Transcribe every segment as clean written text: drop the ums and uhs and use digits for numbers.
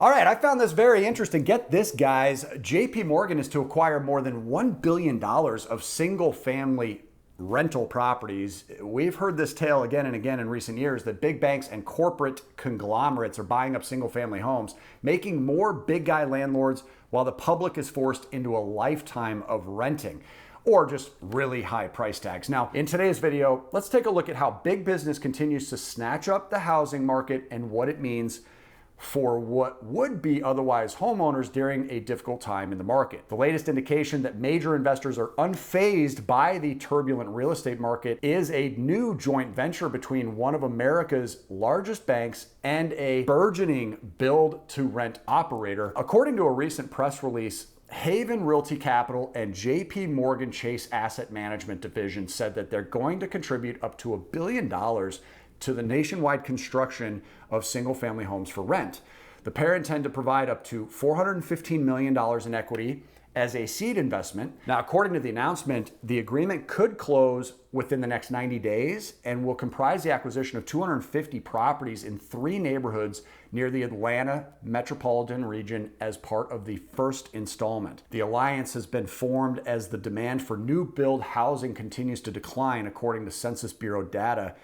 All right, I found this very interesting. Get this, guys. JP Morgan is to acquire more than $1 billion of single family rental properties. We've heard this tale again and again in recent years that big banks and corporate conglomerates are buying up single family homes, making more big guy landlords while the public is forced into a lifetime of renting or just really high price tags. Now, in today's video, let's take a look at how big business continues to snatch up the housing market and what it means for what would be otherwise homeowners during a difficult time in the market. The latest indication that major investors are unfazed by the turbulent real estate market is a new joint venture between one of America's largest banks and a burgeoning build-to-rent operator. According to a recent press release, Haven Realty Capital and JP Morgan Chase Asset Management Division said that they're going to contribute up to $1 billion to the nationwide construction of single-family homes for rent. The pair intend to provide up to $415 million in equity as a seed investment. Now, according to the announcement, the agreement could close within the next 90 days and will comprise the acquisition of 250 properties in 3 neighborhoods near the Atlanta metropolitan region as part of the first installment. The alliance has been formed as the demand for new build housing continues to decline, according to Census Bureau data.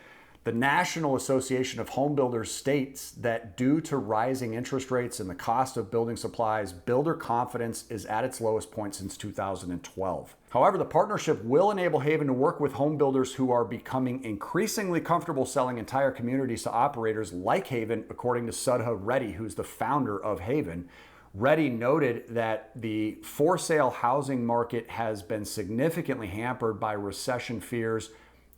The National Association of Home Builders states that due to rising interest rates and the cost of building supplies, builder confidence is at its lowest point since 2012. However, the partnership will enable Haven to work with home builders who are becoming increasingly comfortable selling entire communities to operators like Haven, according to Sudha Reddy, who's the founder of Haven. Reddy noted that the for sale housing market has been significantly hampered by recession fears,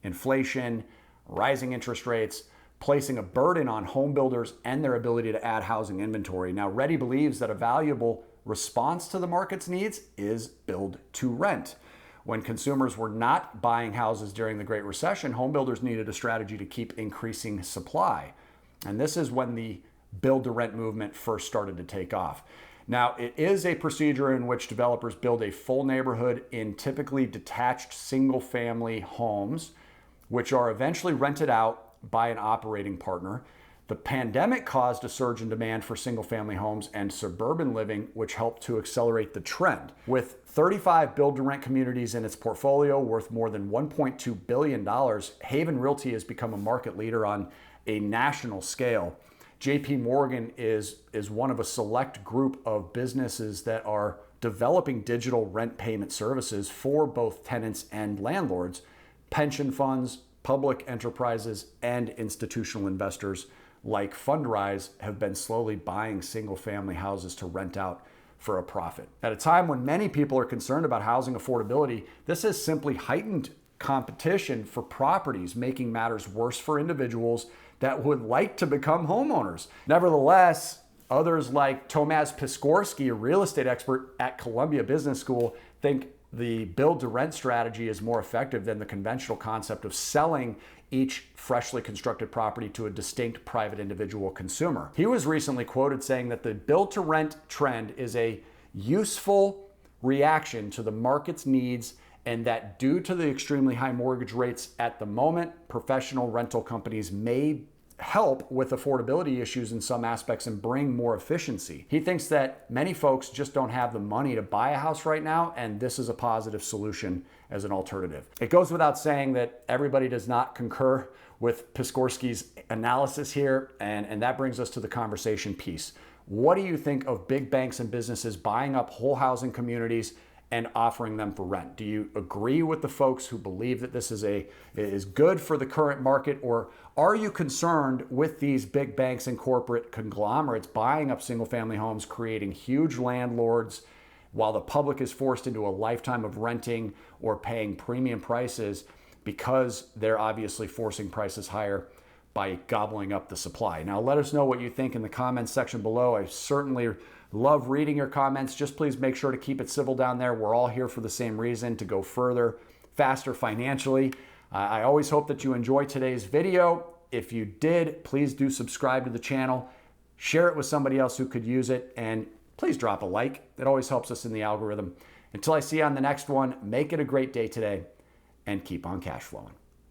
inflation, rising interest rates, placing a burden on home builders and their ability to add housing inventory. Now, Reddy believes that a valuable response to the market's needs is build to rent. When consumers were not buying houses during the Great Recession, home builders needed a strategy to keep increasing supply. And this is when the build to rent movement first started to take off. Now, it is a procedure in which developers build a full neighborhood in typically detached single family homes, which are eventually rented out by an operating partner. The pandemic caused a surge in demand for single-family homes and suburban living, which helped to accelerate the trend. With 35 build-to-rent communities in its portfolio worth more than $1.2 billion, Haven Realty has become a market leader on a national scale. JP Morgan is one of a select group of businesses that are developing digital rent payment services for both tenants and landlords. Pension funds, public enterprises, and institutional investors like Fundrise have been slowly buying single-family houses to rent out for a profit. At a time when many people are concerned about housing affordability, this has simply heightened competition for properties, making matters worse for individuals that would like to become homeowners. Nevertheless, others like Tomasz Piskorski, a real estate expert at Columbia Business School, think the build-to-rent strategy is more effective than the conventional concept of selling each freshly constructed property to a distinct private individual consumer. He was recently quoted saying that the build-to-rent trend is a useful reaction to the market's needs, and that due to the extremely high mortgage rates at the moment, professional rental companies may help with affordability issues in some aspects and bring more efficiency. He thinks that many folks just don't have the money to buy a house right now, and this is a positive solution as an alternative. It goes without saying that everybody does not concur with Piskorski's analysis here, and that brings us to the conversation piece. What do you think of big banks and businesses buying up whole housing communities and offering them for rent? Do you agree with the folks who believe that this is good for the current market, or are you concerned with these big banks and corporate conglomerates buying up single-family homes, creating huge landlords, while the public is forced into a lifetime of renting or paying premium prices because they're obviously forcing prices higher by gobbling up the supply? Now, let us know what you think in the comments section below. I certainly love reading your comments. Just please make sure to keep it civil down there. We're all here for the same reason, to go further, faster financially. I always hope that you enjoyed today's video. If you did, please do subscribe to the channel, share it with somebody else who could use it, and please drop a like. It always helps us in the algorithm. Until I see you on the next one, make it a great day today and keep on cash flowing.